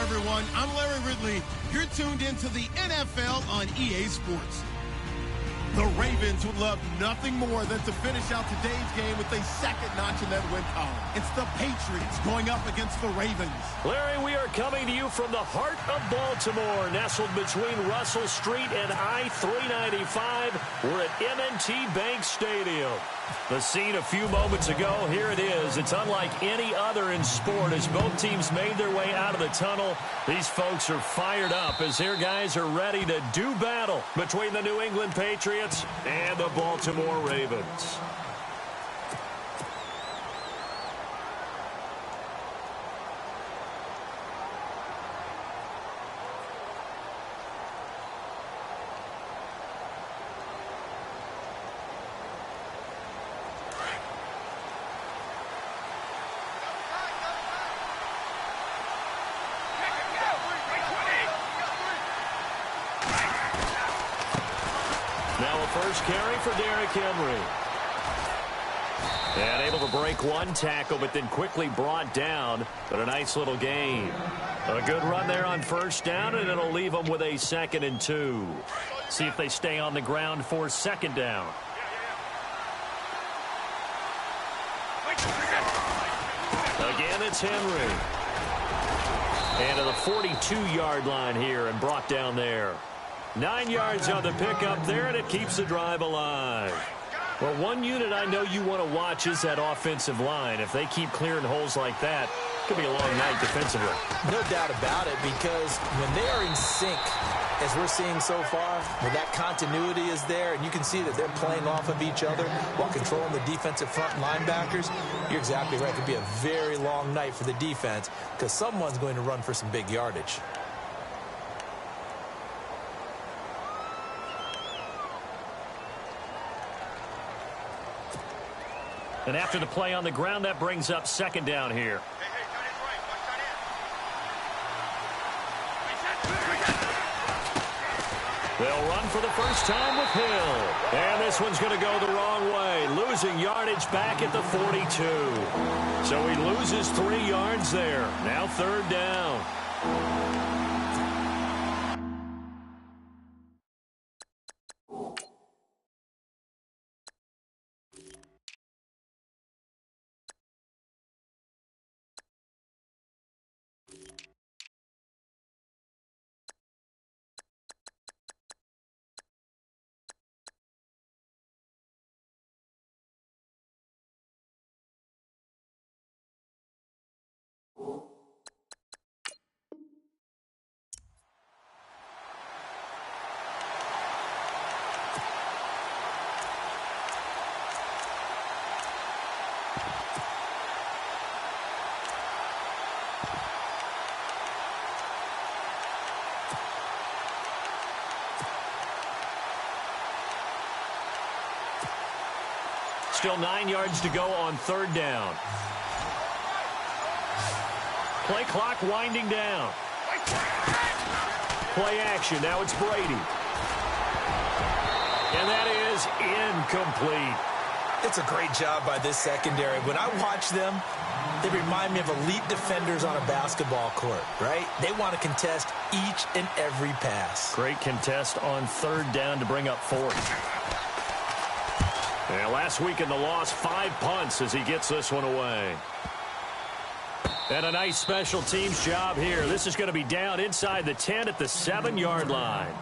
everyone. I'm Larry Ridley. You're tuned into the NFL on EA Sports. The Ravens would love nothing more than to finish out today's game with a second notch in that win column. It's the Patriots going up against the Ravens. Larry, we are coming to you from the heart of Baltimore, nestled between Russell Street and I-395. We're at M&T Bank Stadium. The scene a few moments ago, here it is. It's unlike any other in sport as both teams made their way out of the tunnel. These folks are fired up as their guys are ready to do battle between the New England Patriots and the Baltimore Ravens. Now a first carry for Derrick Henry. And able to break one tackle, but then quickly brought down. But a nice little gain. A good run there on first down, and it'll leave them with a 2nd and 2. See if they stay on the ground for 2nd down. Again, it's Henry. And to the 42-yard line here and brought down there. 9 yards on the pickup there, and it keeps the drive alive. Well, one unit I know you want to watch is that offensive line. If they keep clearing holes like that, it could be a long night defensively. No doubt about it, because when they are in sync, as we're seeing so far, when that continuity is there, and you can see that they're playing off of each other while controlling the defensive front linebackers, you're exactly right. It could be a very long night for the defense because someone's going to run for some big yardage. And after the play on the ground, that brings up 2nd down here. They'll run for the first time with Hill. And this one's going to go the wrong way, losing yardage back at the 42. So he loses 3 yards there. Now 3rd down. Still 9 yards to go on 3rd down. Play clock winding down. Play action. Now it's Brady. And that is incomplete. It's a great job by this secondary. When I watch them, they remind me of elite defenders on a basketball court, right? They want to contest each and every pass. Great contest on 3rd down to bring up 4th. And last week in the loss, 5 punts as he gets this one away. And a nice special teams job here. This is going to be down inside the 10 at the 7-yard line.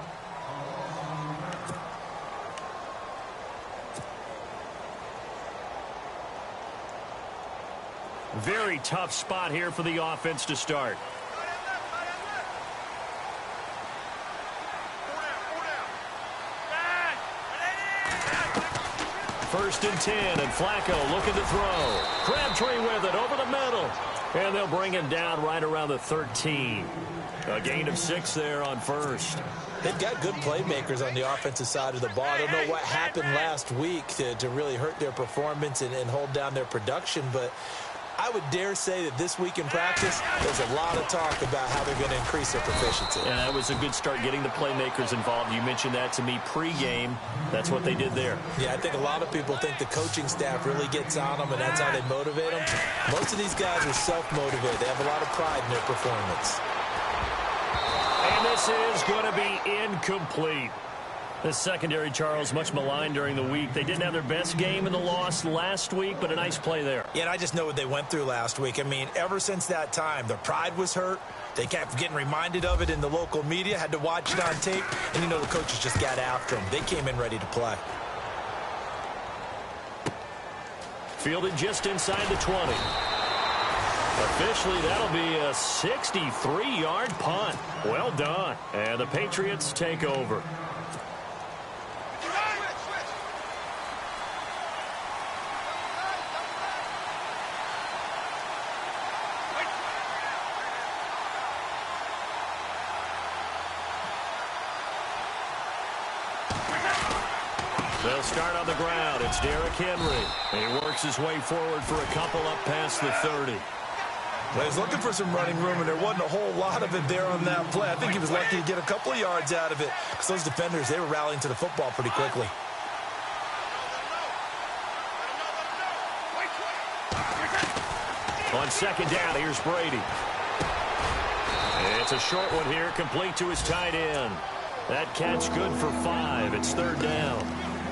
Very tough spot here for the offense to start. First and 10, and Flacco looking to throw. Crabtree with it over the middle. And they'll bring him down right around the 13. A gain of 6 there on first. They've got good playmakers on the offensive side of the ball. I don't know what happened last week to really hurt their performance and hold down their production, but I would dare say that this week in practice, there's a lot of talk about how they're going to increase their proficiency. And that was a good start getting the playmakers involved. You mentioned that to me pregame. That's what they did there. Yeah, I think a lot of people think the coaching staff really gets on them, and that's how they motivate them. Most of these guys are self-motivated. They have a lot of pride in their performance. And this is going to be incomplete. This secondary, Charles, much maligned during the week. They didn't have their best game in the loss last week, but a nice play there. Yeah, and I just know what they went through last week. I mean, ever since that time, their pride was hurt. They kept getting reminded of it in the local media, had to watch it on tape, and you know the coaches just got after them. They came in ready to play. Fielded just inside the 20. Officially, that'll be a 63-yard punt. Well done. And the Patriots take over. They'll start on the ground. It's Derrick Henry. And he works his way forward for a couple up past the 30. Well, he's looking for some running room, and there wasn't a whole lot of it there on that play. I think he was lucky to get a couple of yards out of it because those defenders, they were rallying to the football pretty quickly. On second down, here's Brady. It's a short one here, complete to his tight end. That catch good for 5. It's third down.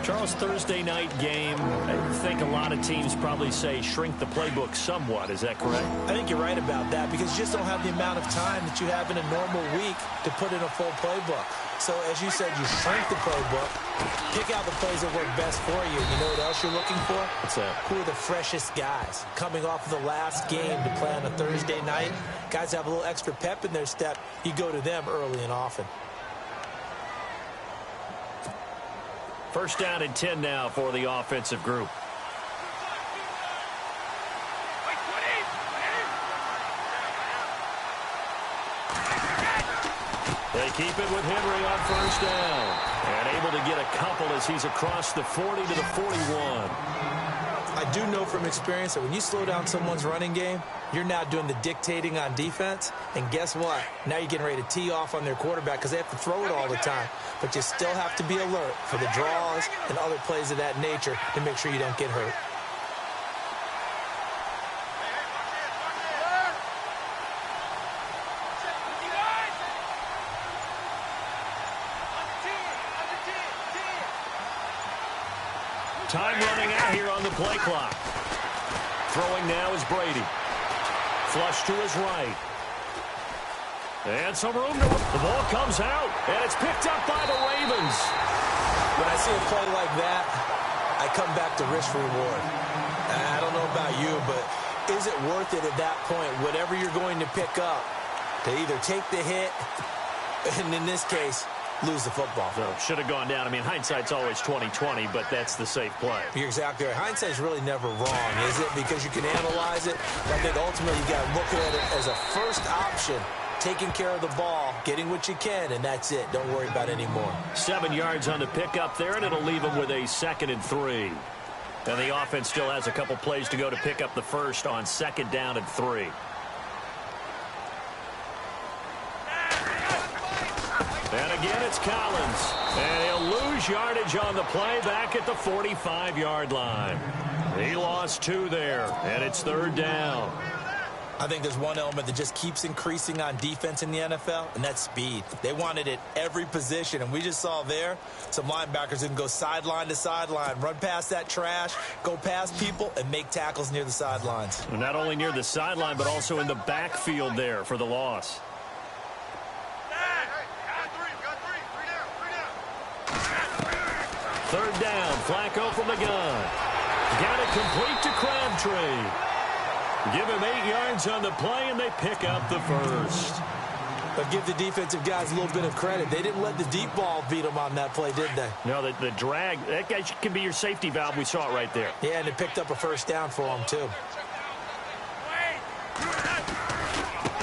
Charles, Thursday night game, I think a lot of teams probably say shrink the playbook somewhat. Is that correct? I think you're right about that because you just don't have the amount of time that you have in a normal week to put in a full playbook. So, as you said, you shrink the playbook, pick out the plays that work best for you. You know what else you're looking for? Who are the freshest guys? Coming off of the last game to play on a Thursday night, guys have a little extra pep in their step. You go to them early and often. First down and 10 now for the offensive group. They keep it with Henry on first down. And able to get a couple as he's across the 40 to the 41. I do know from experience that when you slow down someone's running game, you're now doing the dictating on defense. And guess what? Now you're getting ready to tee off on their quarterback because they have to throw it all the time. But you still have to be alert for the draws and other plays of that nature to make sure you don't get hurt. Time running out here on the play clock. Throwing now is Brady. Flush to his right. And some room to... The ball comes out, and it's picked up by the Ravens. When I see a play like that, I come back to risk reward. I don't know about you, but is it worth it at that point, whatever you're going to pick up, to either take the hit, and in this case, lose the football? So should have gone down. I mean, hindsight's always 20/20, but that's the safe play. You're exactly right. Hindsight's really never wrong, is it? Because you can analyze it. But I think ultimately you got to look at it as a first option, taking care of the ball, getting what you can, and that's it. Don't worry about it anymore. 7 yards on the pickup there, and it'll leave them with a 2nd and 3. And the offense still has a couple plays to go to pick up the first on 2nd down and 3. And again, it's Collins. And he'll lose yardage on the play back at the 45-yard line. He lost 2 there, and it's 3rd down. I think there's one element that just keeps increasing on defense in the NFL, and that's speed. They want it at every position, and we just saw there some linebackers who can go sideline to sideline, run past that trash, go past people, and make tackles near the sidelines. And not only near the sideline, but also in the backfield there for the loss. Third down, Flacco from the gun. Got it complete to Crabtree. Give him 8 yards on the play, and they pick up the first. But give the defensive guys a little bit of credit. They didn't let the deep ball beat them on that play, did they? No, the drag, that guy can be your safety valve. We saw it right there. Yeah, and it picked up a first down for them, too.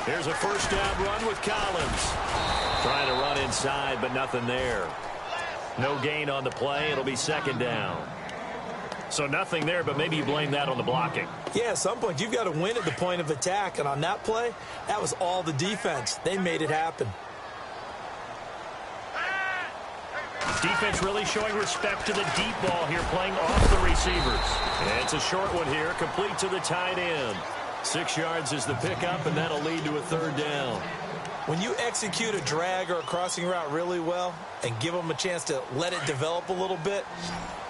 Here's a first down run with Collins. Trying to run inside, but nothing there. No gain on the play. It'll be 2nd down. So nothing there, but maybe you blame that on the blocking. Yeah, at some point, you've got to win at the point of attack. And on that play, that was all the defense. They made it happen. Defense really showing respect to the deep ball here, playing off the receivers. And it's a short one here, complete to the tight end. 6 yards is the pickup, and that'll lead to a 3rd down. When you execute a drag or a crossing route really well and give them a chance to let it develop a little bit,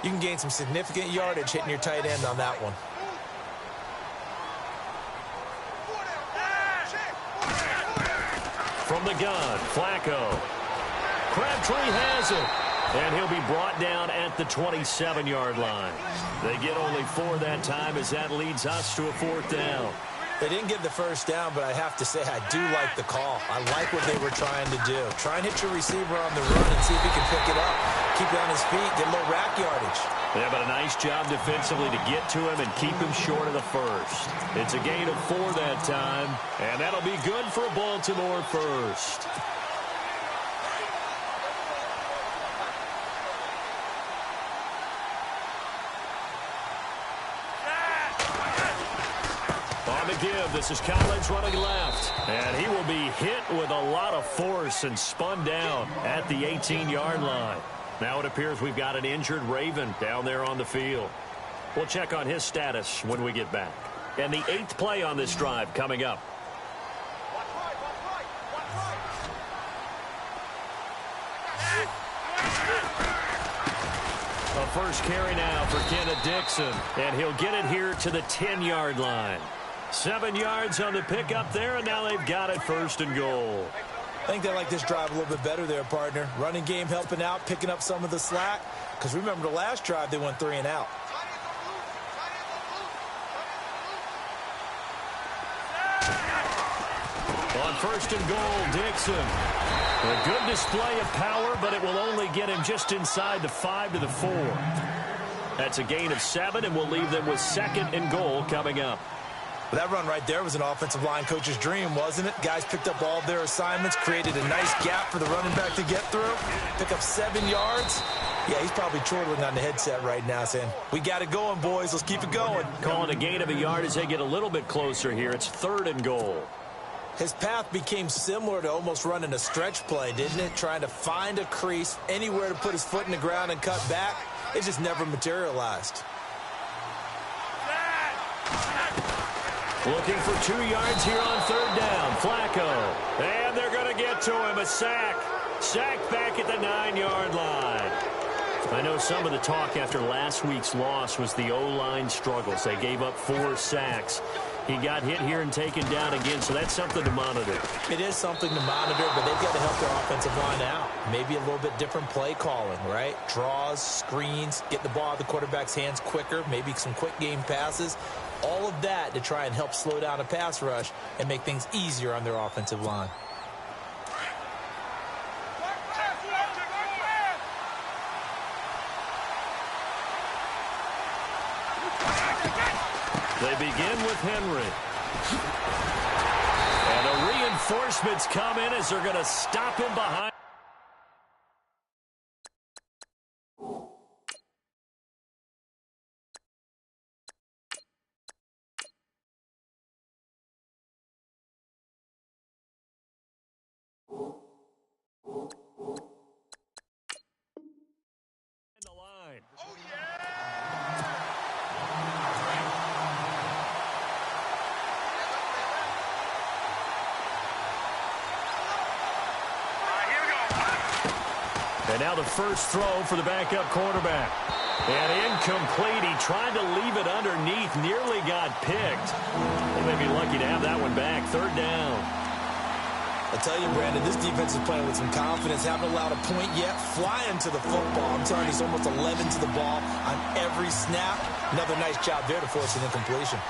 you can gain some significant yardage hitting your tight end on that one. From the gun, Flacco. Crabtree has it. And he'll be brought down at the 27-yard line. They get only 4 that time as that leads us to a 4th down. They didn't get the first down, but I have to say I do like the call. I like what they were trying to do. Try and hit your receiver on the run and see if he can pick it up. Keep it on his feet, get a little rack yardage. Yeah, but a nice job defensively to get to him and keep him short of the first. It's a gain of 4 that time, and that'll be good for a Baltimore first. On to give. This is Collins running left. And he will be hit with a lot of force and spun down at the 18-yard line. Now it appears we've got an injured Raven down there on the field. We'll check on his status when we get back. And the 8th play on this drive coming up. A first carry now for Kenneth Dixon, and he'll get it here to the 10-yard line. 7 yards on the pickup there, and now they've got it 1st and goal. I think they like this drive a little bit better there, partner. Running game helping out, picking up some of the slack. Because remember the last drive, they went 3 and out. On 1st and goal, Dixon. A good display of power, but it will only get him just inside the 5 to the 4. That's a gain of 7, and we'll leave them with 2nd and goal coming up. Well, that run right there was an offensive line coach's dream, wasn't it? Guys picked up all of their assignments, created a nice gap for the running back to get through, pick up 7 yards. Yeah, he's probably chortling on the headset right now saying, we got it going, boys. Let's keep it going. Calling a gain of a yard as they get a little bit closer here. It's 3rd and goal. His path became similar to almost running a stretch play, didn't it? Trying to find a crease, anywhere to put his foot in the ground and cut back. It just never materialized. Looking for 2 yards here on 3rd down. Flacco. And they're going to get to him. A sack. Sacked back at the 9-yard line. I know some of the talk after last week's loss was the O-line struggles. They gave up 4 sacks. He got hit here and taken down again, so that's something to monitor. It is something to monitor, but they've got to help their offensive line out. Maybe a little bit different play calling, right? Draws, screens, get the ball out of the quarterback's hands quicker, maybe some quick game passes. All of that to try and help slow down a pass rush and make things easier on their offensive line. They begin with Henry. And the reinforcements come in as they're going to stop him behind. The line. Oh, yeah! And now the first throw for the backup quarterback. And incomplete. He tried to leave it underneath. Nearly got picked. They may be lucky to have that one back. 3rd down. I tell you, Brandon, this defense is playing with some confidence. Haven't allowed a point yet. Flying to the football. I'm telling you, it's almost 11 to the ball on every snap. Another nice job there to force an incompletion.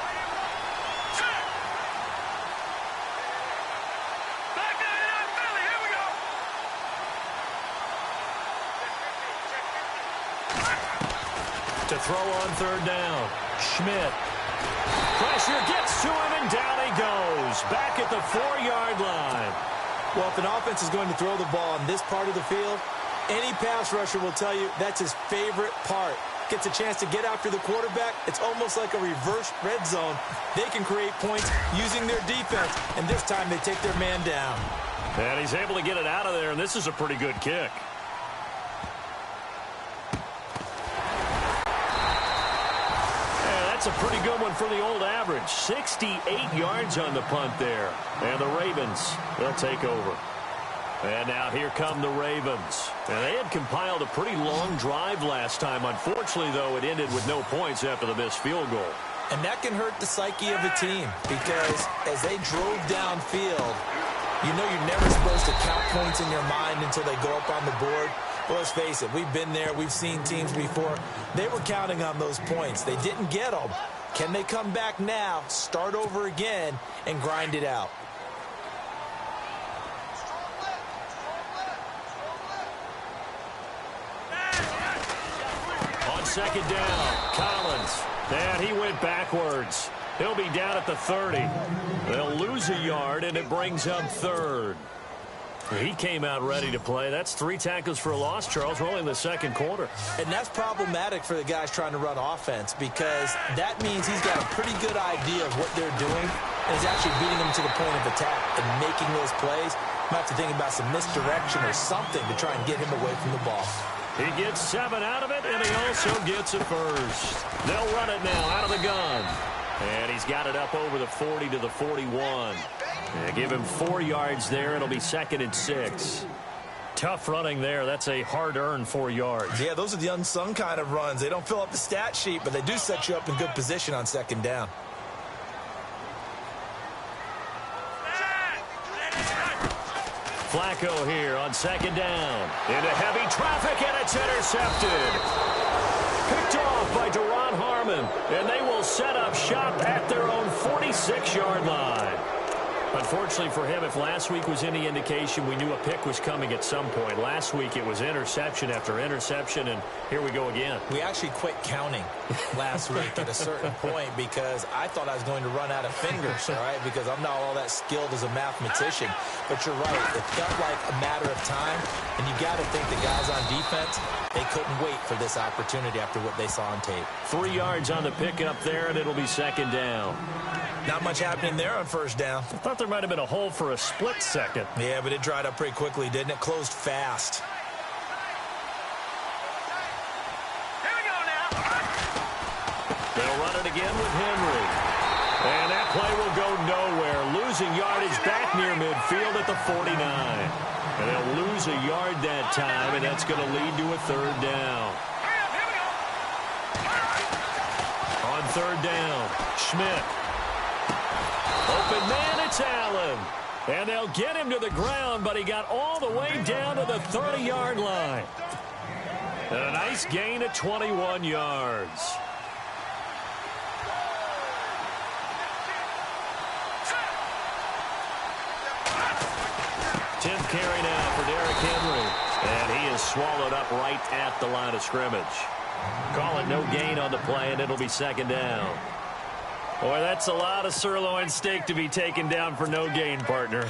To throw on 3rd down. Schmidt. Pressure gets to him, and down he goes. Back at the 4-yard line. Well, if an offense is going to throw the ball on this part of the field, any pass rusher will tell you that's his favorite part. Gets a chance to get after the quarterback. It's almost like a reverse red zone. They can create points using their defense, and this time they take their man down. And he's able to get it out of there, and this is a pretty good kick. That's a pretty good one for the old average. 68 yards on the punt there. And the Ravens, they'll take over. And now here come the Ravens. And they had compiled a pretty long drive last time. Unfortunately, though, it ended with no points after the missed field goal. And that can hurt the psyche of a team because as they drove downfield, you know you're never supposed to count points in your mind until they go up on the board. Well, let's face it, we've been there. We've seen teams before. They were counting on those points. They didn't get them. Can they come back now, start over again, and grind it out? On 2nd down, Collins. And he went backwards. He'll be down at the 30. They'll lose a yard, and it brings up 3rd. He came out ready to play. That's 3 tackles for a loss, Charles. We're only in the second quarter. And that's problematic for the guys trying to run offense because that means he's got a pretty good idea of what they're doing and is actually beating them to the point of attack and making those plays. Might have to think about some misdirection or something to try and get him away from the ball. He gets 7 out of it, and he also gets a first. They'll run it now out of the gun. And he's got it up over the 40 to the 41. And give him 4 yards there. It'll be 2nd and 6. Tough running there. That's a hard-earned 4 yards. Yeah, those are the unsung kind of runs. They don't fill up the stat sheet, but they do set you up in good position on 2nd down. Flacco here on 2nd down. Into heavy traffic, and it's intercepted. Picked off by Duron Harmon, and they will set up shop at their own 46-yard line. Unfortunately for him, if last week was any indication, we knew a pick was coming at some point. Last week it was interception after interception, and here we go again. We actually quit counting last week at a certain point because I thought I was going to run out of fingers, all right, because I'm not all that skilled as a mathematician. But you're right. It felt like a matter of time, and you got to think the guys on defense, they couldn't wait for this opportunity after what they saw on tape. 3 yards on the pickup there, and it'll be 2nd down. Not much happening there on 1st down. I thought there might have been a hole for a split second. Yeah, but it dried up pretty quickly, didn't it? Closed fast. Here we go now. They'll run it again with Henry. And that play will go nowhere. Losing yardage back near midfield at the 49. And they'll lose a yard that time, and that's going to lead to a 3rd down. Here we go. On 3rd down, Schmidt. Open man, it's Allen. And they'll get him to the ground, but he got all the way down to the 30-yard line. And a nice gain of 21 yards. Tenth carry now for Derrick Henry. And he is swallowed up right at the line of scrimmage. Call it no gain on the play, and it'll be 2nd down. Boy, that's a lot of sirloin steak to be taken down for no gain, partner.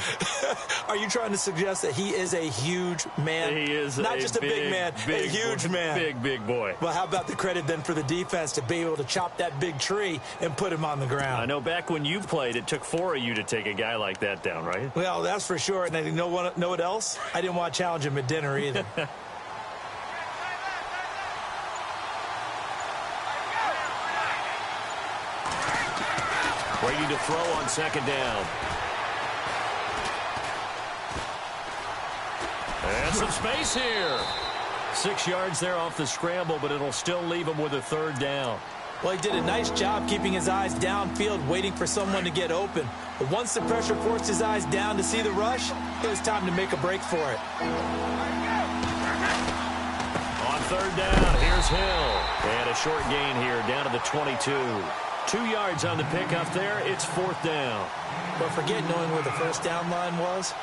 Are you trying to suggest that he is a huge man? He is not just a big man, a huge man. Big boy. Well, how about the credit then for the defense to be able to chop that big tree and put him on the ground? I know back when you played, it took 4 of you to take a guy like that down, right? Well, that's for sure. And you know what else? I didn't want to challenge him at dinner either. Ready to throw on 2nd down. And some space here. 6 yards there off the scramble, but it'll still leave him with a 3rd down. Well, he did a nice job keeping his eyes downfield, waiting for someone to get open. But once the pressure forced his eyes down to see the rush, it was time to make a break for it. On 3rd down, here's Hill. And a short gain here, down to the 22. 2 yards on the pickup there. It's 4th down. But forget knowing where the 1st down line was.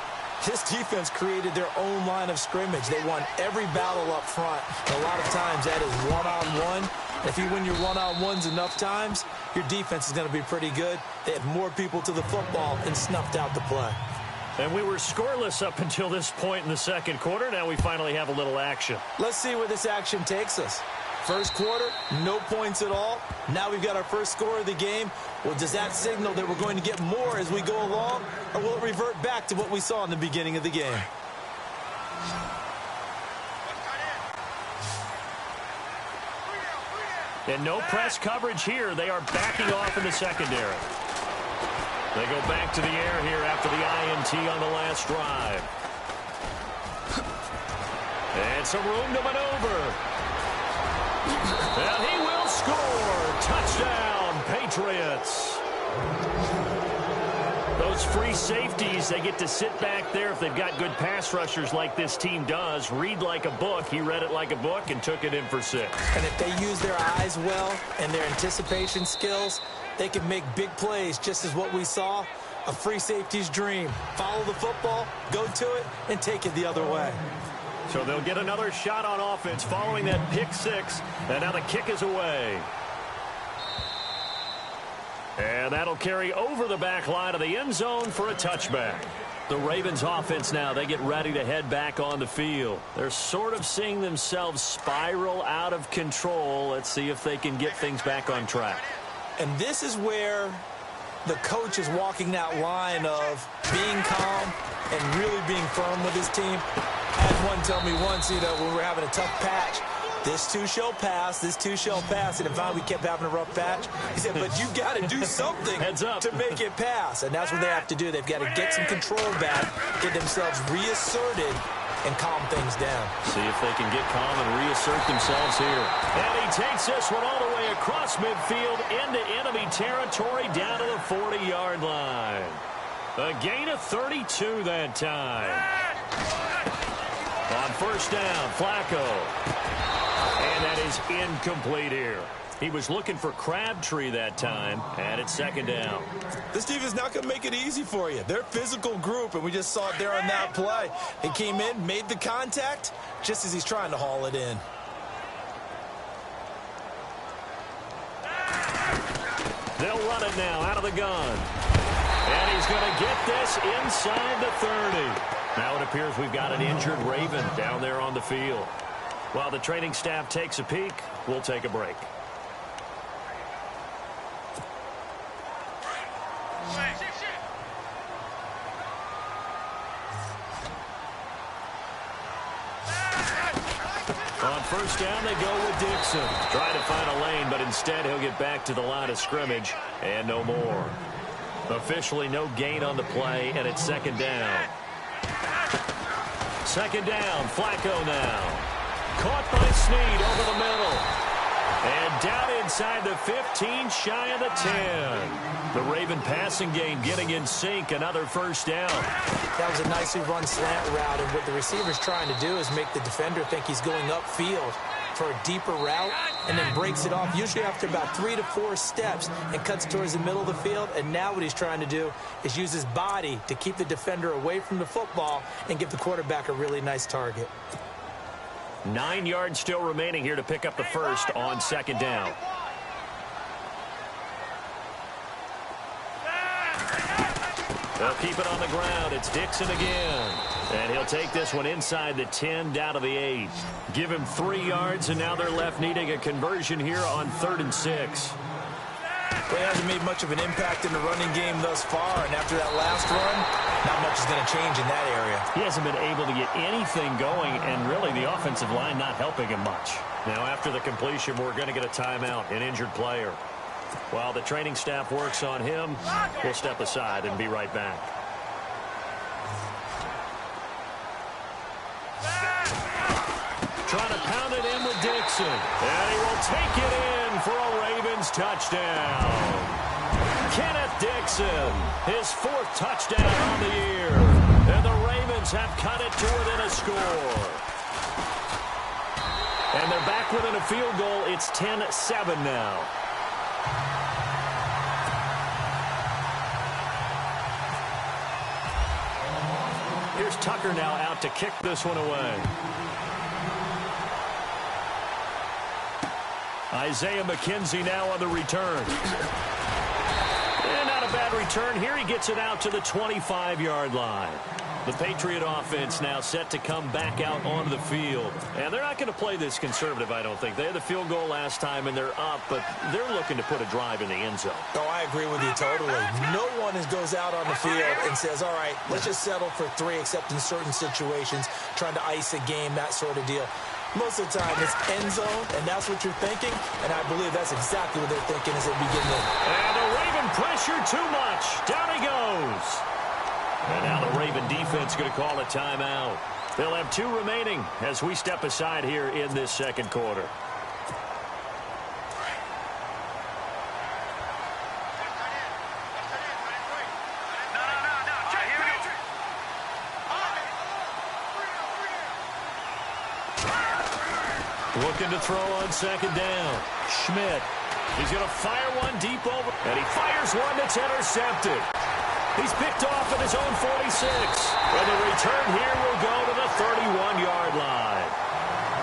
This defense created their own line of scrimmage. They won every battle up front. And a lot of times that is one-on-one. If you win your one-on-ones enough times, your defense is going to be pretty good. They had more people to the football and snuffed out the play. And we were scoreless up until this point in the 2nd quarter. Now we finally have a little action. Let's see where this action takes us. 1st quarter, no points at all. Now we've got our first score of the game. Well, does that signal that we're going to get more as we go along, or will it revert back to what we saw in the beginning of the game? And no press coverage here. They are backing off in the secondary. They go back to the air here after the INT on the last drive. And some room to maneuver. And he will score. Touchdown, Patriots. Those free safeties, they get to sit back there if they've got good pass rushers like this team does. Read like a book. He read it like a book and took it in for 6. And if they use their eyes well and their anticipation skills, they can make big plays, just as what we saw. A free safety's dream. Follow the football, go to it, and take it the other way. So they'll get another shot on offense following that pick 6, and now the kick is away. And that'll carry over the back line of the end zone for a touchback. The Ravens offense now, they get ready to head back on the field. They're sort of seeing themselves spiral out of control. Let's see if they can get things back on track. And this is where the coach is walking that line of being calm and really being firm with his team. I had one tell me once, when we were having a tough patch, this too shall pass, this too shall pass. And finally we kept having a rough patch. He said, but you got to do something to make it pass. And that's what they have to do. They've got to get some control back, get themselves reasserted, and calm things down. See if they can get calm and reassert themselves here. And he takes this one all the way across midfield into enemy territory down to the 40-yard line. A gain of 32 that time. On first down, Flacco. And that is incomplete here. He was looking for Crabtree that time, and it's second down. This team is not going to make it easy for you. They're a physical group, and we just saw it there on that play. He came in, made the contact, just as he's trying to haul it in. They'll run it now out of the gun. And he's going to get this inside the 30. Now it appears we've got an injured Raven down there on the field. While the training staff takes a peek, we'll take a break. On first down, they go with Dixon. Trying to find a lane, but instead he'll get back to the line of scrimmage and no more. Officially no gain on the play, and it's second down. Second down, Flacco now. Caught by Snead over the middle. And down inside the 15, shy of the 10. The Raven passing game getting in sync, another first down. That was a nicely run slant route, and what the receiver's trying to do is make the defender think he's going upfield for a deeper route, and then breaks it off, usually after about 3 to 4 steps, and cuts towards the middle of the field. And now what he's trying to do is use his body to keep the defender away from the football and give the quarterback a really nice target. 9 yards still remaining here to pick up the first on second down. They'll keep it on the ground. It's Dixon again. And he'll take this one inside the 10 down to the 8. Give him 3 yards, and now they're left needing a conversion here on 3rd and 6. Well, he hasn't made much of an impact in the running game thus far, and after that last run, not much is going to change in that area. He hasn't been able to get anything going, and really the offensive line not helping him much. Now after the completion, we're going to get a timeout, an injured player. While the training staff works on him, we'll step aside and be right back. Trying to pound it in with Dixon. And he will take it in for a Ravens touchdown. Kenneth Dixon, his 4th touchdown on the year. And the Ravens have cut it to within a score. And they're back within a field goal. It's 10-7 now. Here's Tucker now out to kick this one away. Isaiah McKenzie now on the return. And not a bad return here. He gets it out to the 25-yard line. The Patriot offense now set to come back out onto the field. And they're not going to play this conservative, I don't think. They had the field goal last time, and they're up, but they're looking to put a drive in the end zone. Oh, I agree with you totally. No one goes out on the field and says, all right, let's just settle for 3, except in certain situations, trying to ice a game, that sort of deal. Most of the time, it's end zone, and that's what you're thinking, and I believe that's exactly what they're thinking as they begin to. And the Raven pressure too much. Down he goes. And now the Raven defense going to call a timeout. They'll have 2 remaining as we step aside here in this second quarter. Looking to throw on second down. Schmidt. He's going to fire one deep over. And he fires one that's intercepted. He's picked off at his own 46. And the return here will go to the 31-yard line.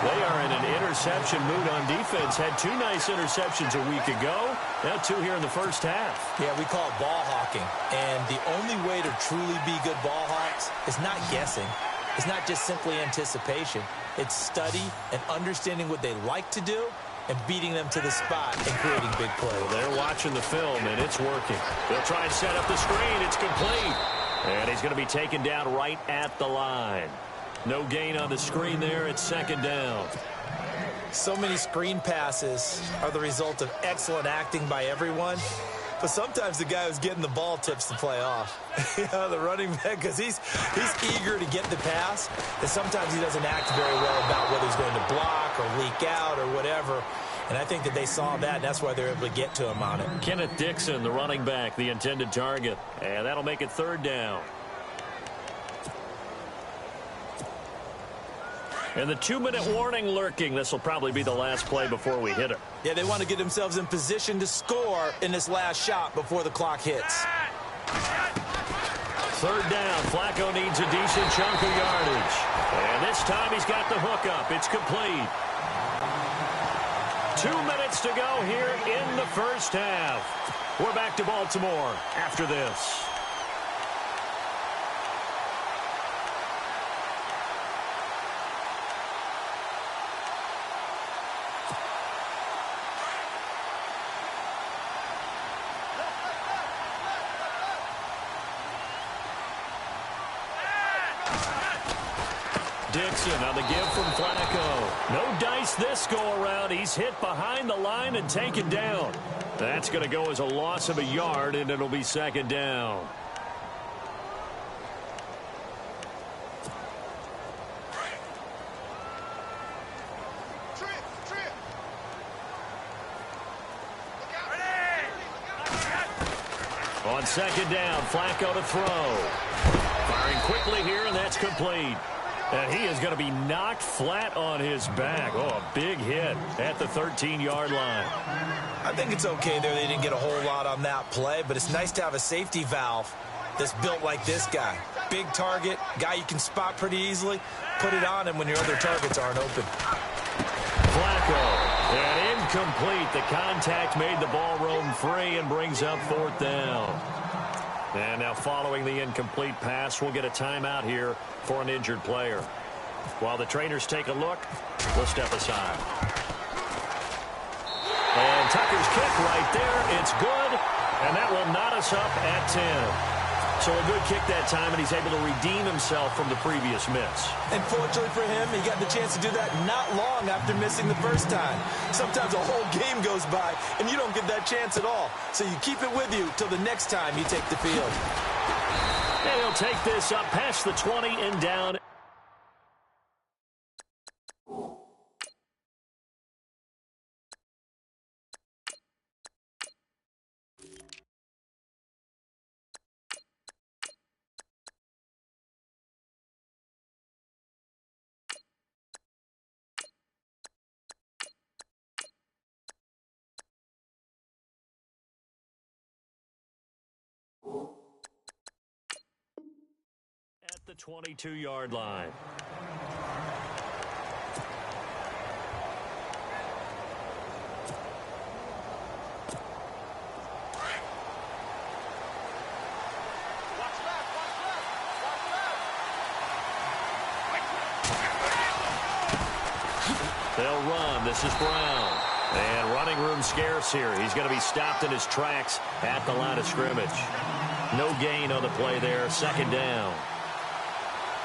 They are in an interception mood on defense. Had 2 nice interceptions a week ago. Now 2 here in the first half. Yeah, we call it ball hawking. And the only way to truly be good ball hawks is not guessing. It's not just simply anticipation. It's study and understanding what they like to do and beating them to the spot and creating big plays. Well, they're watching the film, and it's working. They'll try and set up the screen. It's complete. And he's going to be taken down right at the line. No gain on the screen there. It's second down. So many screen passes are the result of excellent acting by everyone. But sometimes the guy who's getting the ball tips the play off. The running back, because he's eager to get the pass. And sometimes he doesn't act very well about whether he's going to block or leak out or whatever. And I think that they saw that, and that's why they're able to get to him on it. Kenneth Dixon, the running back, the intended target. And that'll make it third down. And the 2-minute warning lurking. This will probably be the last play before we hit it. Yeah, they want to get themselves in position to score in this last shot before the clock hits. Third down. Flacco needs a decent chunk of yardage. And this time he's got the hook up. It's complete. 2 minutes to go here in the first half. We're back to Baltimore after this. Dixon on the give from Flacco. No dice this go-around. He's hit behind the line and taken down. That's going to go as a loss of a yard, and it'll be second down. On second down, Flacco to throw. Firing quickly here, and that's complete. And he is going to be knocked flat on his back. Oh, a big hit at the 13-yard line. I think it's okay there. They didn't get a whole lot on that play, but it's nice to have a safety valve that's built like this guy. Big target, guy you can spot pretty easily. Put it on him when your other targets aren't open. Flacco, and incomplete. The contact made the ball roam free and brings up fourth down. And now following the incomplete pass, we'll get a timeout here for an injured player. While the trainers take a look, we'll step aside. And Tucker's kick right there. It's good, and that will knot us up at 10. So a good kick that time, and he's able to redeem himself from the previous miss. And fortunately for him, he got the chance to do that not long after missing the first time. Sometimes a whole game goes by, and you don't get that chance at all. So you keep it with you till the next time you take the field. And he'll take this up past the 20 and down. At the 22-yard line. They'll run. This is Brown. And running room scarce here. He's going to be stopped in his tracks at the line of scrimmage. No gain on the play there. Second down.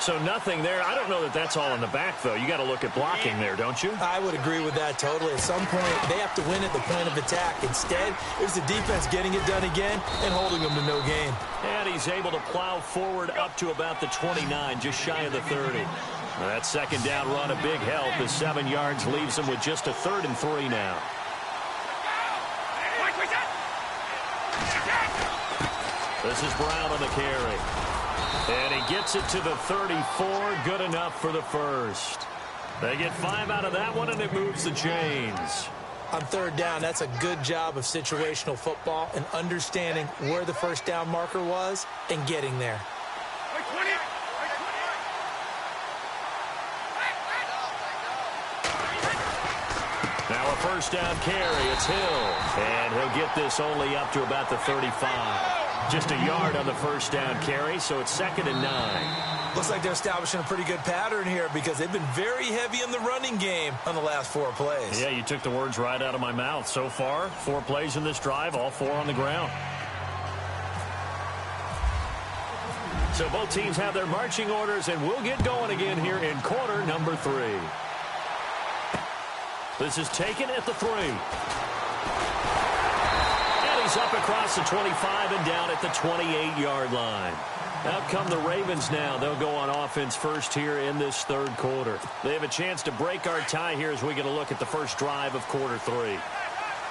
So nothing there. I don't know that that's all in the back, though. You got to look at blocking there, don't you? I would agree with that totally. At some point, they have to win at the point of attack. Instead, it was the defense getting it done again and holding them to no gain. And he's able to plow forward up to about the 29, just shy of the 30. That second down run, a big help as 7 yards leaves him with just a 3rd and 3 now. This is Brown on the carry. And he gets it to the 34. Good enough for the first. They get 5 out of that one, and it moves the chains. On third down, that's a good job of situational football and understanding where the first down marker was and getting there. Now a first down carry. It's Hill. And he'll get this only up to about the 35. Just a yard on the first down carry, so it's 2nd and 9. Looks like they're establishing a pretty good pattern here because they've been very heavy in the running game on the last 4 plays. Yeah, you took the words right out of my mouth. So far, 4 plays in this drive, all 4 on the ground. So both teams have their marching orders, and we'll get going again here in quarter number 3. This is taken at the 3. And he's up across the 25 and down at the 28-yard line. Out come the Ravens now. They'll go on offense first here in this 3rd quarter. They have a chance to break our tie here as we get a look at the first drive of quarter 3.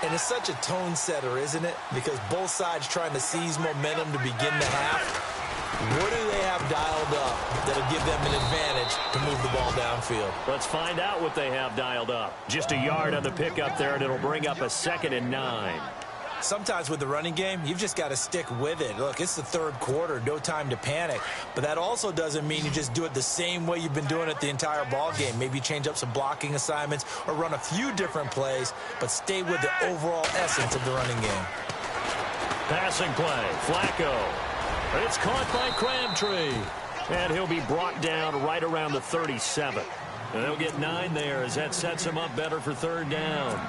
And it's such a tone setter, isn't it? Because both sides trying to seize momentum to begin the half. What do they have dialed up that'll give them an advantage to move the ball downfield? Let's find out what they have dialed up. Just a yard on the pickup there, and it'll bring up a 2nd and 9. Sometimes with the running game, you've just got to stick with it. Look, it's the 3rd quarter, no time to panic. But that also doesn't mean you just do it the same way you've been doing it the entire ball game. Maybe change up some blocking assignments or run a few different plays, but stay with the overall essence of the running game. Passing play, Flacco. It's caught by Crabtree. And he'll be brought down right around the 37. And they'll get 9 there as that sets him up better for 3rd down.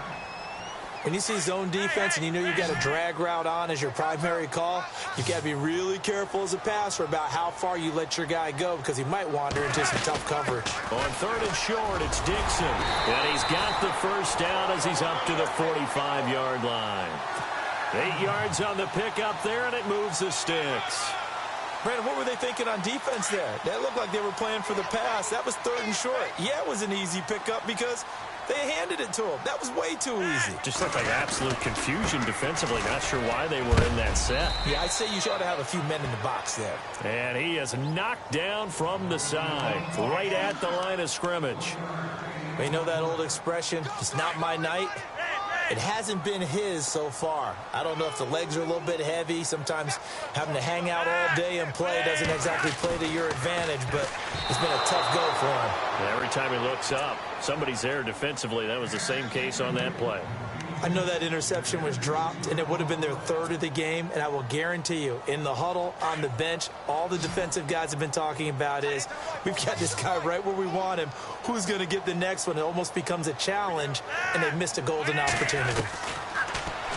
When you see zone defense and you know you've got a drag route on as your primary call, you've got to be really careful as a passer about how far you let your guy go because he might wander into some tough coverage. On 3rd and short, it's Dixon. And he's got the first down as he's up to the 45-yard line. 8 yards on the pickup there, and it moves the sticks. Brandon, what were they thinking on defense there? That looked like they were playing for the pass. That was 3rd and short. Yeah, it was an easy pickup because they handed it to him. That was way too easy. Just looked like absolute confusion defensively. Not sure why they were in that set. Yeah, I'd say you ought to have a few men in the box there. And he is knocked down from the side, right at the line of scrimmage. Well, you know that old expression, it's not my night? It hasn't been his so far. I don't know if the legs are a little bit heavy. Sometimes having to hang out all day and play doesn't exactly play to your advantage, but it's been a tough go for him. And every time he looks up, somebody's there defensively. That was the same case on that play. I know that interception was dropped, and it would have been their 3rd of the game, and I will guarantee you, in the huddle, on the bench, all the defensive guys have been talking about is, we've got this guy right where we want him. Who's going to get the next one? It almost becomes a challenge, and they've missed a golden opportunity.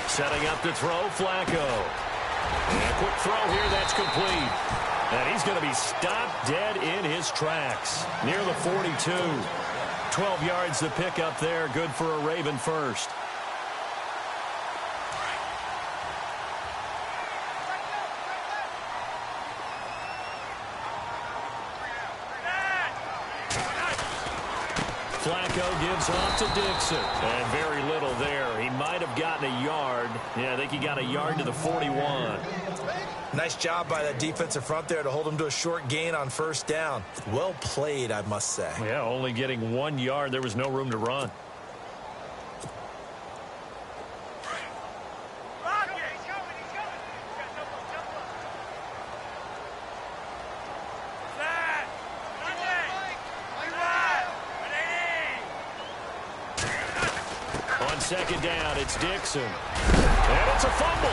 Setting up to throw, Flacco. And a quick throw here, that's complete. And he's going to be stopped dead in his tracks, near the 42. 12 yards to pick up there, good for a Raven first. Flacco gives off to Dixon. And very little there. He might have gotten a yard. Yeah, I think he got a yard to the 41. Nice job by that defensive front there to hold him to a short gain on 1st down. Well played, I must say. Yeah, only getting 1 yard. There was no room to run. On 2nd down, it's Dixon. And it's a fumble.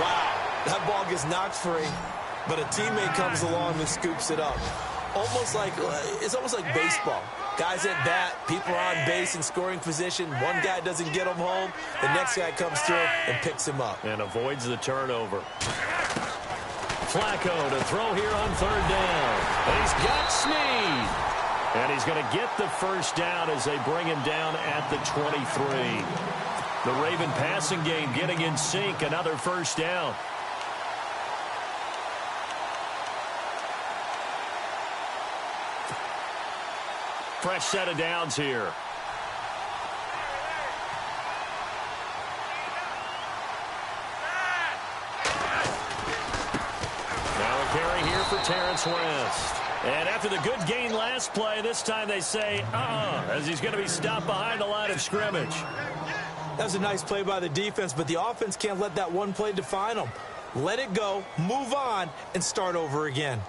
Wow, that ball gets knocked free, but a teammate comes along and scoops it up. It's almost like baseball. Guys at bat, people are on base in scoring position. One guy doesn't get him home. The next guy comes through and picks him up. And avoids the turnover. Flacco to throw here on 3rd down. And he's got Snead. And he's going to get the first down as they bring him down at the 23. The Raven passing game getting in sync. Another first down. Fresh set of downs here. Now a carry here for Terrence West. And after the good gain last play, this time they say, as he's going to be stopped behind the line of scrimmage. That was a nice play by the defense, but the offense can't let that one play define them. Let it go, move on, and start over again.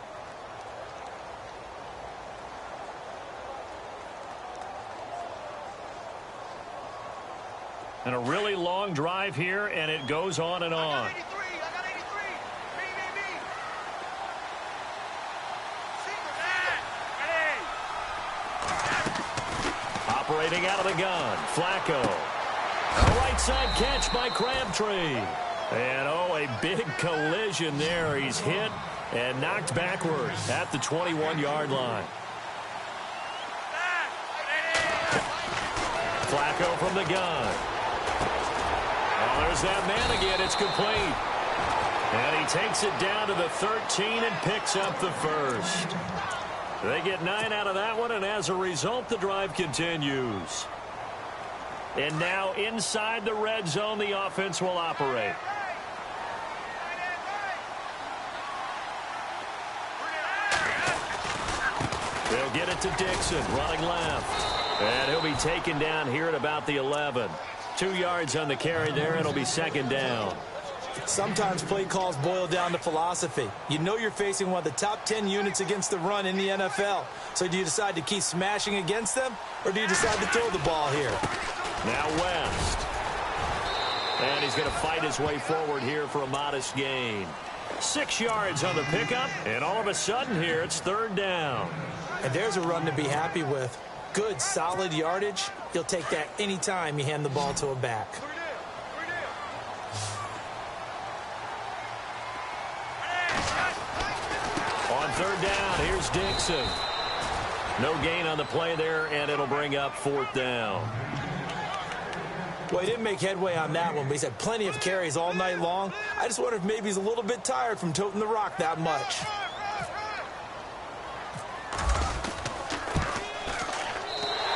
And a really long drive here, and it goes on and on. I got 83. Me. Operating out of the gun, Flacco. A right side catch by Crabtree. And, oh, a big collision there. He's hit and knocked backwards at the 21-yard line. Flacco from the gun. Oh, there's that man again. It's complete. And he takes it down to the 13 and picks up the first. They get 9 out of that one, and as a result, the drive continues. And now inside the red zone, the offense will operate. They'll get it to Dixon, running left. And he'll be taken down here at about the 11. 2 yards on the carry there. It'll be second down. Sometimes play calls boil down to philosophy. You know you're facing one of the top 10 units against the run in the NFL. So do you decide to keep smashing against them, or do you decide to throw the ball here? Now West. And he's going to fight his way forward here for a modest gain. 6 yards on the pickup, and all of a sudden here it's third down. And there's a run to be happy with. Good, solid yardage. You'll take that anytime you hand the ball to a back. On third down, here's Dixon. No gain on the play there, and it'll bring up fourth down. Well, he didn't make headway on that one, but he's had plenty of carries all night long. I just wonder if maybe he's a little bit tired from toting the rock that much.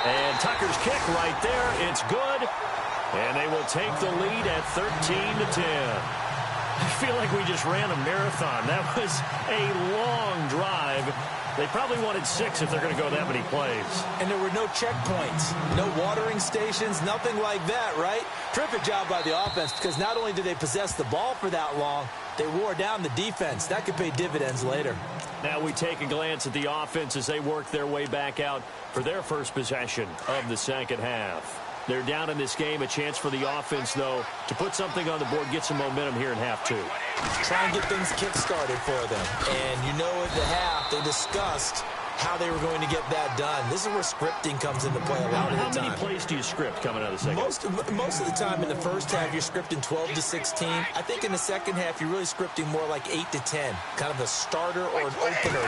And Tucker's kick right there. It's good. And they will take the lead at 13-10. I feel like we just ran a marathon. That was a long drive. They probably wanted 6 if they're going to go that many plays. And there were no checkpoints, no watering stations, nothing like that, right? Terrific job by the offense, because not only did they possess the ball for that long, they wore down the defense. That could pay dividends later. Now we take a glance at the offense as they work their way back out for their first possession of the second half. They're down in this game. A chance for the offense, though, to put something on the board, get some momentum here in half 2. Try and get things kick-started for them. And you know at the half, they discussed how they were going to get that done. This is where scripting comes into play a lot of the time. How many plays do you script coming out of the second? Most of the time in the first half, you're scripting 12 to 16. I think in the second half, you're really scripting more like 8 to 10. Kind of a starter or an opener,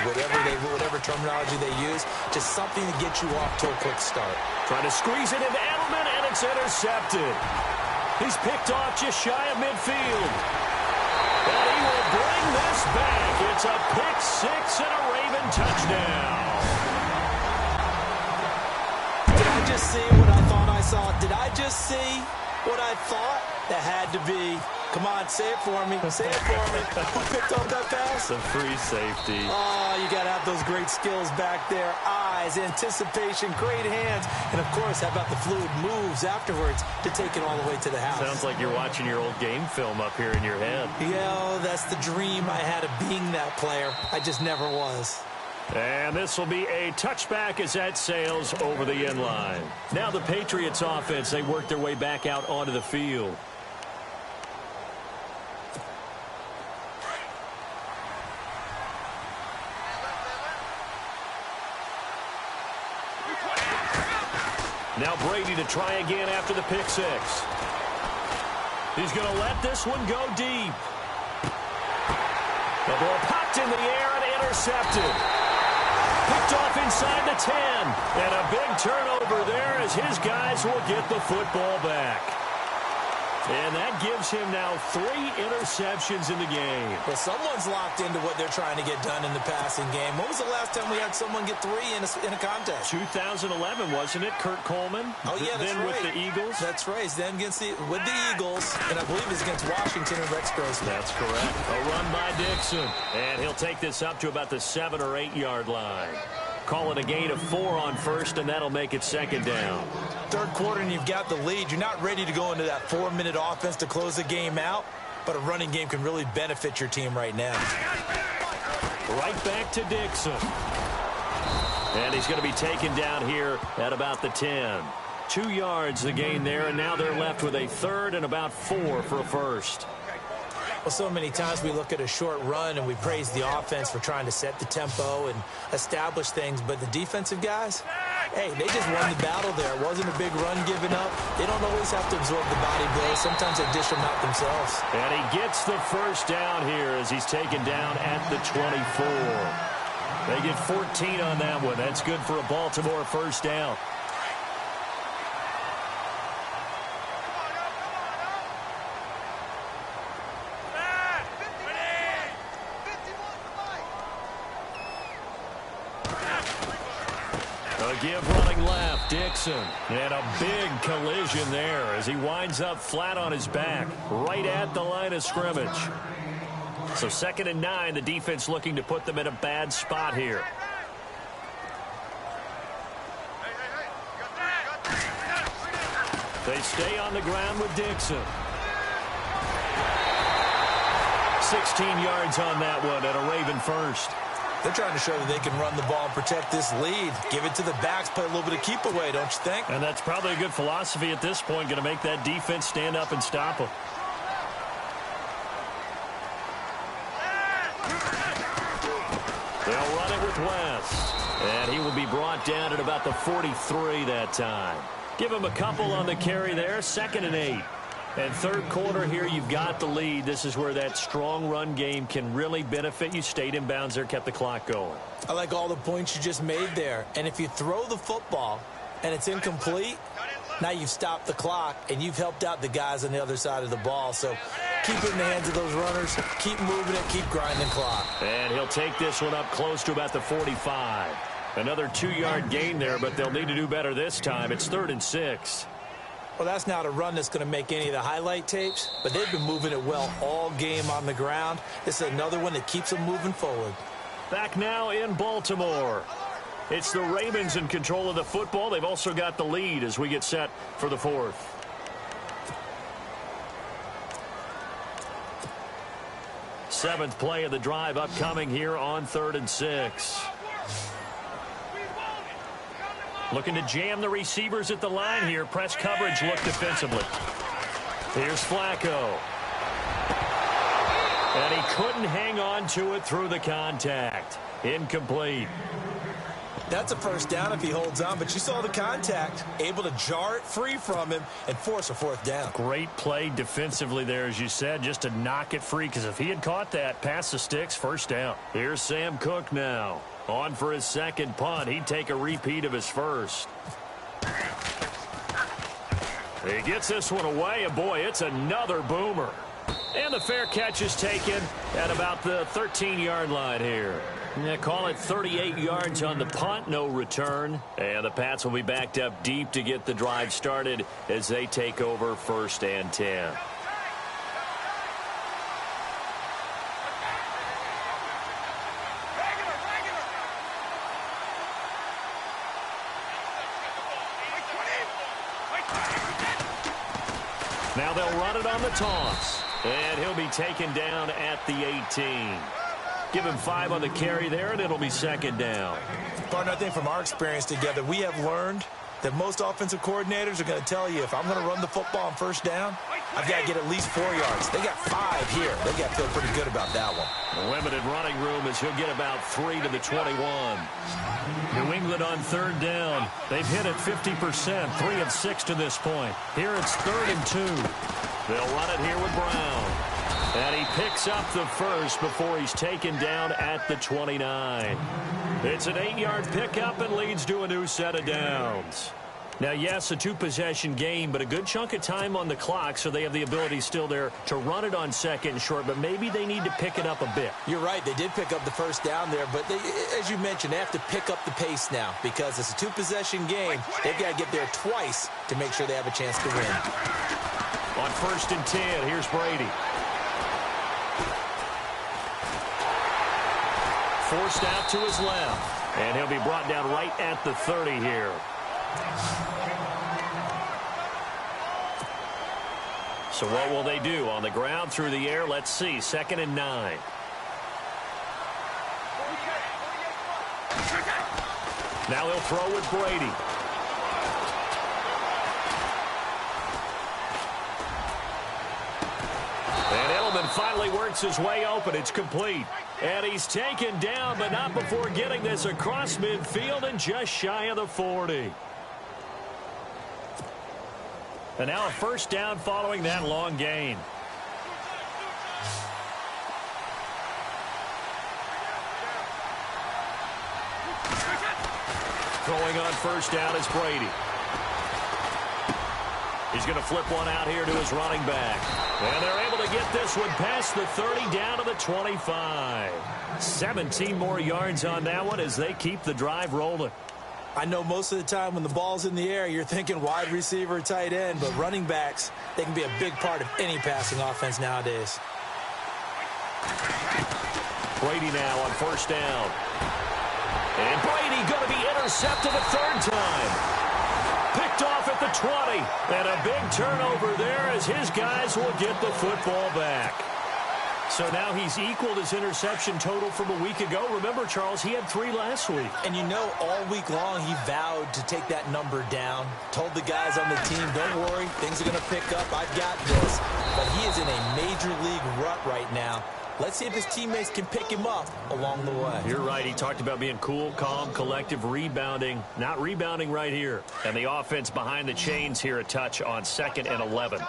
whatever terminology they use. Just something to get you off to a quick start. Trying to squeeze it into Edelman, and it's intercepted. He's picked off just shy of midfield. And he will bring this back. It's a pick 6 and a Raven touchdown. Did I just see what I thought I saw? Did I just see what I thought? That had to be. Come on, say it for me. Say it for me. Who picked up that pass? It's a free safety. Oh, you got to have those great skills back there. Eyes, anticipation, great hands. And, of course, how about the fluid moves afterwards to take it all the way to the house? Sounds like you're watching your old game film up here in your head. Yeah, that's the dream I had of being that player. I just never was. And this will be a touchback as that sails over the end line. Now the Patriots offense, they work their way back out onto the field. Now Brady to try again after the pick 6. He's going to let this one go deep. The ball popped in the air and intercepted. Picked off inside the 10. And a big turnover there as his guys will get the football back. And that gives him now 3 interceptions in the game. Well, someone's locked into what they're trying to get done in the passing game. When was the last time we had someone get 3 in a contest? 2011, wasn't it? Kurt Coleman. Oh, yeah, that's then right. with the Eagles. That's right. Then with the Eagles, and I believe it's against Washington and Rex Grossman. That's correct. A run by Dixon. And he'll take this up to about the 7 or 8 yard line. Call it a gain of 4 on first, and that'll make it second down. Third quarter, and you've got the lead. You're not ready to go into that 4-minute offense to close the game out, but a running game can really benefit your team right now. Right back to Dixon. And he's going to be taken down here at about the 10. 2 yards the gain there, and now they're left with a third and about 4 for a first. Well, so many times we look at a short run and we praise the offense for trying to set the tempo and establish things, but the defensive guys, hey, they just won the battle there. It wasn't a big run given up. They don't always have to absorb the body blows. Sometimes they dish them out themselves. And he gets the first down here as he's taken down at the 24. They get 14 on that one. That's good for a Baltimore first down. A give running left, Dixon. And a big collision there as he winds up flat on his back, right at the line of scrimmage. So 2nd and 9, the defense looking to put them in a bad spot here. They stay on the ground with Dixon. 16 yards on that one and a Raven first. They're trying to show that they can run the ball and protect this lead. Give it to the backs, play a little bit of keep away, don't you think? And that's probably a good philosophy at this point, going to make that defense stand up and stop them. They'll run it with West. And he will be brought down at about the 43 that time. Give him a couple on the carry there, 2nd and 8. And third quarter here, you've got the lead. This is where that strong run game can really benefit you. Stayed in bounds there, kept the clock going. I like all the points you just made there. And if you throw the football and it's incomplete, now you've stopped the clock and you've helped out the guys on the other side of the ball. So keep it in the hands of those runners. Keep moving it. Keep grinding clock. And he'll take this one up close to about the 45. Another 2-yard gain there, but they'll need to do better this time. It's 3rd and 6. Well, that's not a run that's going to make any of the highlight tapes, but they've been moving it well all game on the ground. This is another one that keeps them moving forward. Back now in Baltimore. It's the Ravens in control of the football. They've also got the lead as we get set for the 4th. Seventh play of the drive upcoming here on 3rd and 6. Looking to jam the receivers at the line here. Press coverage look defensively. Here's Flacco. And he couldn't hang on to it through the contact. Incomplete. That's a first down if he holds on, but you saw the contact. Able to jar it free from him and force a 4th down. Great play defensively there, as you said, just to knock it free, because if he had caught that, past the sticks, first down. Here's Sam Cook now. On for his 2nd punt. He'd take a repeat of his first. He gets this one away, and boy, it's another boomer. And the fair catch is taken at about the 13-yard line here. Yeah, call it 38 yards on the punt, no return. And the Pats will be backed up deep to get the drive started as they take over 1st and 10. Now they'll run it on the toss. And he'll be taken down at the 18. Give him 5 on the carry there, and it'll be 2nd down. Partner, I think from our experience together, we have learned that most offensive coordinators are going to tell you, if I'm going to run the football on 1st down, I've got to get at least 4 yards. They got 5 here. They got to feel pretty good about that one. Limited running room as he'll get about 3 to the 21. New England on 3rd down. They've hit it 50%, 3 of 6 to this point. Here it's 3rd and 2. They'll run it here with Brown. And he picks up the first before he's taken down at the 29. It's an 8-yard pickup and leads to a new set of downs. Now, yes, a 2-possession game, but a good chunk of time on the clock, so they have the ability still there to run it on 2nd and short, but maybe they need to pick it up a bit. You're right. They did pick up the first down there, but they, as you mentioned, they have to pick up the pace now because it's a 2-possession game. They've got to get there twice to make sure they have a chance to win. On 1st and 10, here's Brady. Forced out to his left, and he'll be brought down right at the 30 here. So what will they do? On the ground, through the air, let's see. 2nd and 9. Now he'll throw with Brady. And finally works his way open. It's complete. And he's taken down, but not before getting this across midfield and just shy of the 40. And now a first down following that long gain. Throwing on first down is Brady. He's going to flip one out here to his running back. And they're able to get this one past the 30 down to the 25. 17 more yards on that one as they keep the drive rolling. I know most of the time when the ball's in the air, you're thinking wide receiver, tight end, but running backs, they can be a big part of any passing offense nowadays. Brady now on first down. And Brady going to be intercepted a third time. Picked off at the 20. And a big turnover there as his guys will get the football back. So now he's equaled his interception total from a week ago. Remember, Charles, he had 3 last week. And you know, all week long he vowed to take that number down. Told the guys on the team, don't worry, things are going to pick up. I've got this. But he is in a major league rut right now. Let's see if his teammates can pick him up along the way. You're right. He talked about being cool, calm, collective, rebounding. Not rebounding right here. And the offense behind the chains here a touch on 2nd and 11.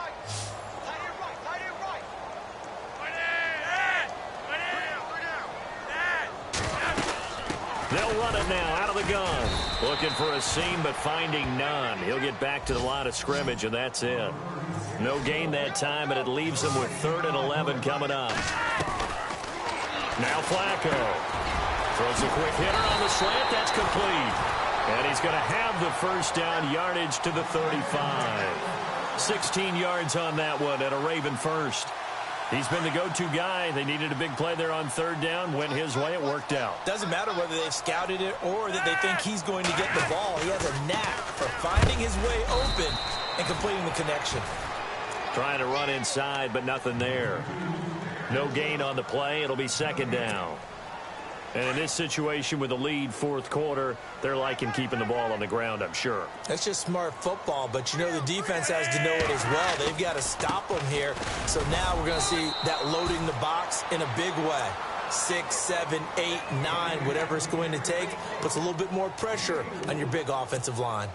They'll run it now out of the gun. Looking for a seam, but finding none. He'll get back to the line of scrimmage, and that's it. No gain that time, and it leaves them with 3rd and 11 coming up. Now Flacco throws a quick hitter on the slant. That's complete. And he's going to have the first down yardage to the 35. 16 yards on that one and a Raven first. He's been the go-to guy. They needed a big play there on 3rd down. Went his way. It worked out. Doesn't matter whether they've scouted it or that they think he's going to get the ball. He has a knack for finding his way open and completing the connection. Trying to run inside, but nothing there. No gain on the play. It'll be 2nd down. And in this situation with the lead 4th quarter, they're liking keeping the ball on the ground, I'm sure. That's just smart football, but you know the defense has to know it as well. They've got to stop them here. So now we're going to see that loading the box in a big way. 6, 7, 8, 9, whatever it's going to take, puts a little bit more pressure on your big offensive line.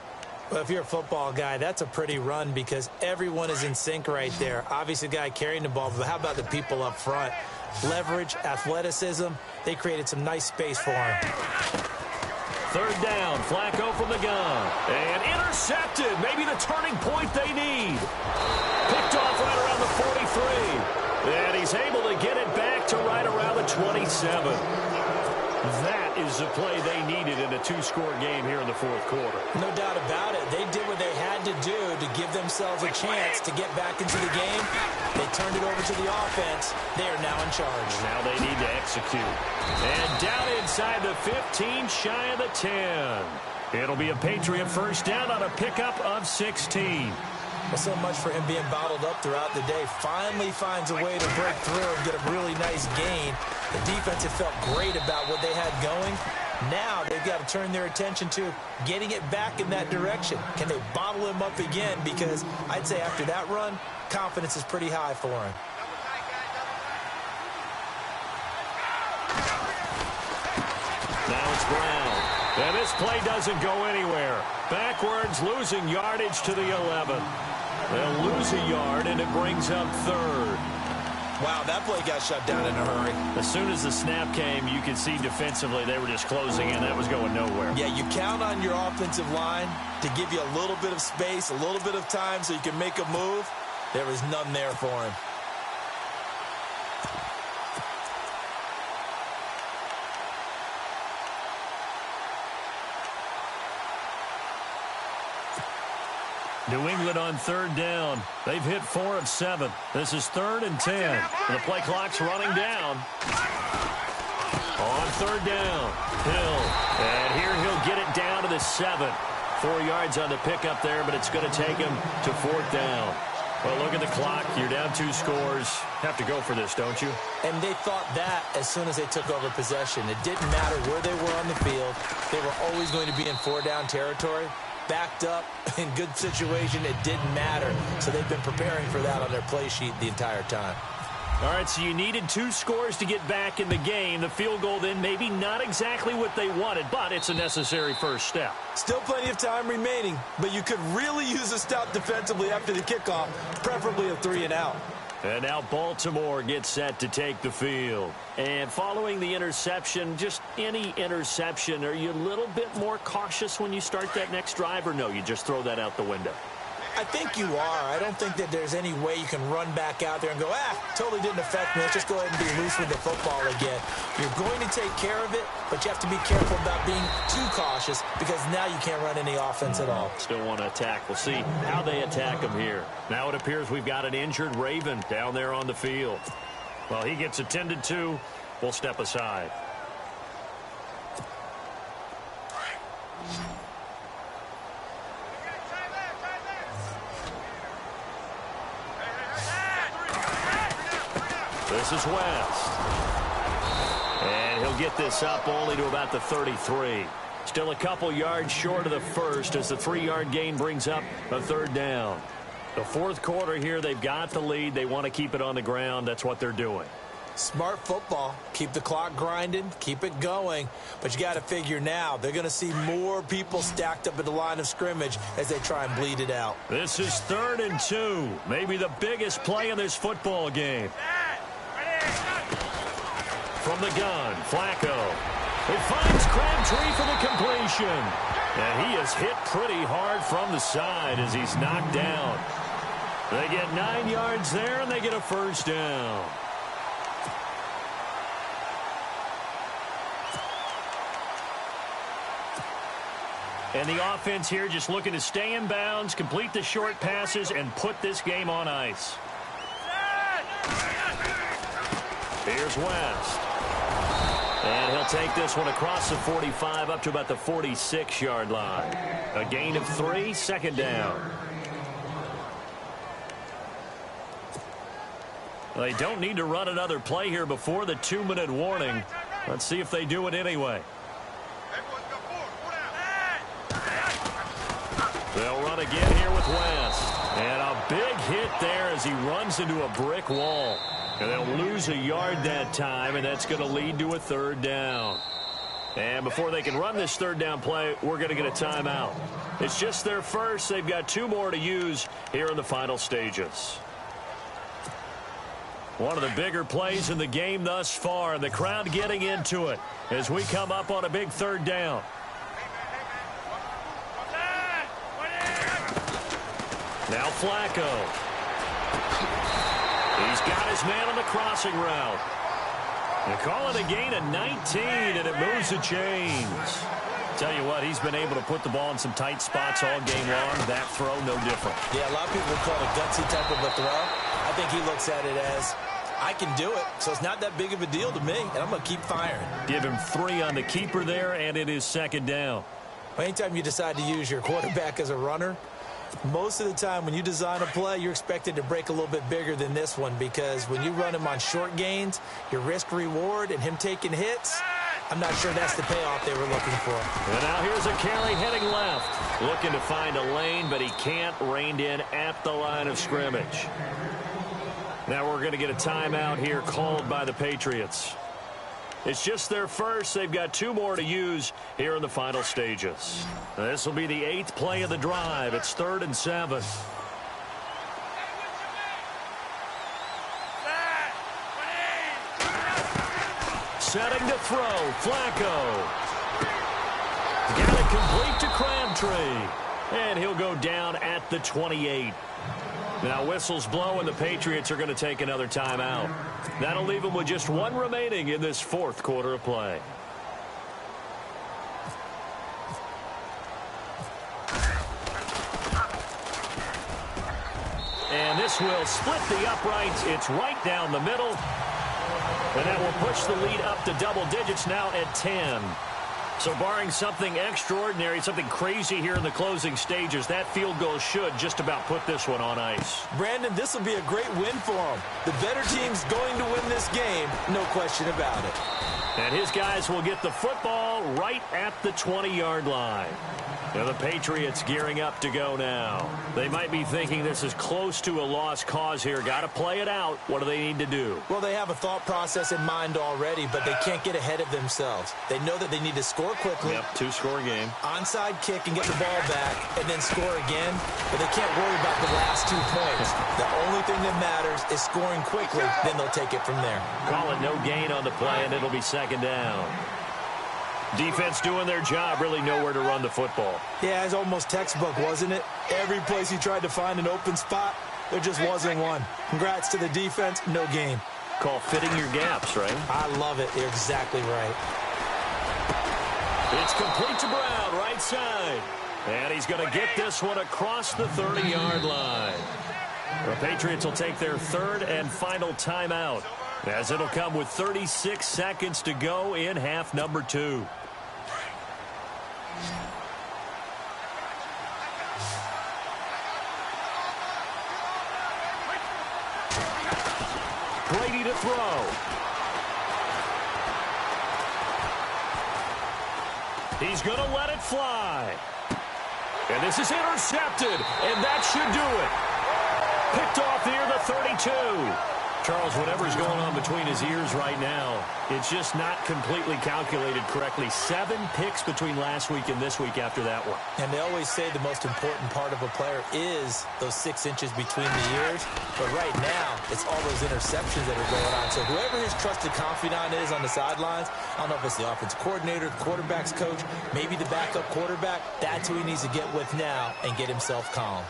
Well, if you're a football guy, that's a pretty run because everyone is in sync right there. Obviously, the guy carrying the ball, but how about the people up front? Leverage, athleticism, they created some nice space for him. 3rd down, Flacco from the gun. And intercepted, maybe the turning point they need. Picked off right around the 43. And he's able to get it back to right around the 27. That is the play they needed in a 2-score game here in the 4th quarter. No doubt about it. They did what they had to do to give themselves a chance to get back into the game. They turned it over to the offense. They are now in charge. Now they need to execute. And down inside the 15, shy of the 10. It'll be a Patriot first down on a pickup of 16. Well, so much for him being bottled up throughout the day. Finally finds a way to break through and get a really nice gain. The defense had felt great about what they had going. Now they've got to turn their attention to getting it back in that direction. Can they bottle him up again? Because I'd say after that run, confidence is pretty high for him. Now it's Brown. And this play doesn't go anywhere. Backwards, losing yardage to the 11. They'll lose a yard, and it brings up 3rd. Wow, that play got shut down in a hurry. As soon as the snap came, you could see defensively they were just closing in. That was going nowhere. Yeah, you count on your offensive line to give you a little bit of space, a little bit of time so you can make a move. There was none there for him. New England on 3rd down. They've hit 4 of 7. This is 3rd and 10. And the play clock's running down. On 3rd down, Hill. And here he'll get it down to the 7. 4 yards on the pickup there, but it's going to take him to 4th down. Well, look at the clock. You're down 2 scores. Have to go for this, don't you? And they thought that as soon as they took over possession. It didn't matter where they were on the field. They were always going to be in 4-down territory. Backed up, in good situation, it didn't matter. So they've been preparing for that on their play sheet the entire time. All right, so you needed 2 scores to get back in the game. The field goal then maybe not exactly what they wanted, but it's a necessary first step. Still plenty of time remaining, but you could really use a stop defensively after the kickoff, preferably a 3-and-out. And now Baltimore gets set to take the field. And following the interception, just any interception, are you a little bit more cautious when you start that next drive, or no, you just throw that out the window? I think you are. I don't think that there's any way you can run back out there and go, totally didn't affect me. Let's just go ahead and be loose with the football again. You're going to take care of it, but you have to be careful about being too cautious because now you can't run any offense at all. Still want to attack. We'll see how they attack him here. Now it appears we've got an injured Raven down there on the field. Well, he gets attended to. We'll step aside. This is West. And he'll get this up only to about the 33. Still a couple yards short of the first as the 3-yard gain brings up a 3rd down. The 4th quarter here, they've got the lead. They want to keep it on the ground. That's what they're doing. Smart football. Keep the clock grinding. Keep it going. But you got to figure now they're going to see more people stacked up at the line of scrimmage as they try and bleed it out. This is 3rd and 2. Maybe the biggest play in this football game. From the gun, Flacco. It finds Crabtree for the completion. And he is hit pretty hard from the side as he's knocked down. They get 9 yards there, and they get a 1st down. And the offense here just looking to stay in bounds, complete the short passes, and put this game on ice. Here's West. And he'll take this one across the 45 up to about the 46-yard line. A gain of 3, 2nd down. They don't need to run another play here before the 2-minute warning. Let's see if they do it anyway. They'll run again here with West. And a big hit there as he runs into a brick wall. And they'll lose a yard that time, and that's going to lead to a 3rd down. And before they can run this 3rd down play, we're going to get a timeout. It's just their first. They've got 2 more to use here in the final stages. One of the bigger plays in the game thus far, and the crowd getting into it as we come up on a big 3rd down. Now Flacco. He's got his man on the crossing route. They call it a gain of 19, and it moves the chains. Tell you what, he's been able to put the ball in some tight spots all game long. That throw, no different. Yeah, a lot of people call it a gutsy type of a throw. I think he looks at it as, I can do it, so it's not that big of a deal to me, and I'm going to keep firing. Give him 3 on the keeper there, and it is 2nd down. Anytime you decide to use your quarterback as a runner, most of the time when you design a play, you're expected to break a little bit bigger than this one because when you run him on short gains, your risk-reward and him taking hits, I'm not sure that's the payoff they were looking for. And now here's a carry heading left. Looking to find a lane, but he can't rein in at the line of scrimmage. Now we're going to get a timeout here called by the Patriots. It's just their first. They've got 2 more to use here in the final stages. This will be the 8th play of the drive. It's 3rd and 7. Setting to throw. Flacco. Got it complete to Crabtree. And he'll go down at the 28. Now whistles blow, and the Patriots are going to take another timeout. That'll leave them with just 1 remaining in this 4th quarter of play. And this will split the uprights. It's right down the middle. And that will push the lead up to double digits now at 10. So barring something extraordinary, something crazy here in the closing stages, that field goal should just about put this one on ice. Brandon, this will be a great win for them. The better team's going to win this game, no question about it. And his guys will get the football right at the 20-yard line. And the Patriots gearing up to go now. They might be thinking this is close to a lost cause here. Got to play it out. What do they need to do? Well, they have a thought process in mind already, but they can't get ahead of themselves. They know that they need to score quickly. Yep, two-score game. Onside kick and get the ball back and then score again, but they can't worry about the last 2 points. The only thing that matters is scoring quickly, then they'll take it from there. Call it no gain on the play, and it'll be second down. Defense doing their job, really nowhere to run the football. Yeah, it's almost textbook, wasn't it? Every place he tried to find an open spot, there just wasn't one. Congrats to the defense, no gain. Call fitting your gaps, right? I love it. You're exactly right. It's complete to Brown, right side. And he's going to get this one across the 30-yard line. The Patriots will take their third and final timeout, as it'll come with 36 seconds to go in half number 2. Brady to throw. He's going to let it fly. And this is intercepted, and that should do it. Picked off near the 32. Charles, whatever's going on between his ears right now, it's just not completely calculated correctly. 7 picks between last week and this week after that one. And they always say the most important part of a player is those 6 inches between the ears. But right now, it's all those interceptions that are going on. So whoever his trusted confidant is on the sidelines, I don't know if it's the offensive coordinator, the quarterback's coach, maybe the backup quarterback, that's who he needs to get with now and get himself calm.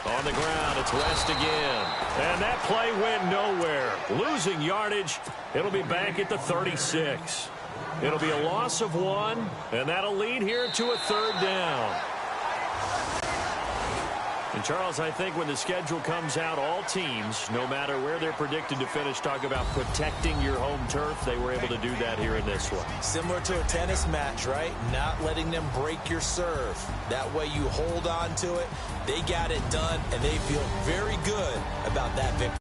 On the ground, it's West again. And that play went nowhere. Losing yardage. It'll be back at the 36. It'll be a loss of 1, and that'll lead here to a third down. And, Charles, I think when the schedule comes out, all teams, no matter where they're predicted to finish, talk about protecting your home turf. They were able to do that here in this one. Similar to a tennis match, right? Not letting them break your serve. That way you hold on to it. They got it done, and they feel very good about that victory.